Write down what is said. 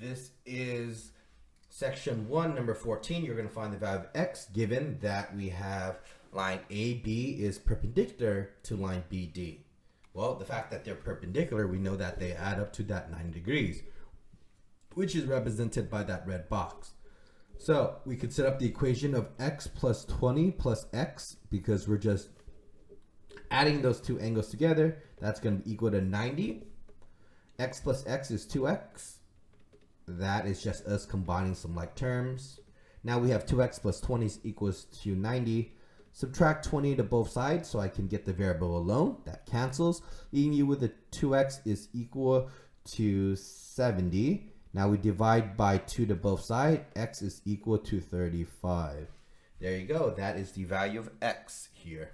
This is section 1, number 14. You're going to find the value of x given that we have line AB is perpendicular to line BD. Well, the fact that they're perpendicular, we know that they add up to that 90 degrees, which is represented by that red box. So we could set up the equation of x plus 20 plus x, because we're just adding those two angles together. That's going to be equal to 90. X plus x is 2x. That is just us combining some like terms. Now we have 2x plus 20 equals to 90. Subtract 20 to both sides so I can get the variable alone. That cancels, leaving you with a 2x is equal to 70. Now we divide by 2 to both sides. X is equal to 35. There you go. That is the value of x here.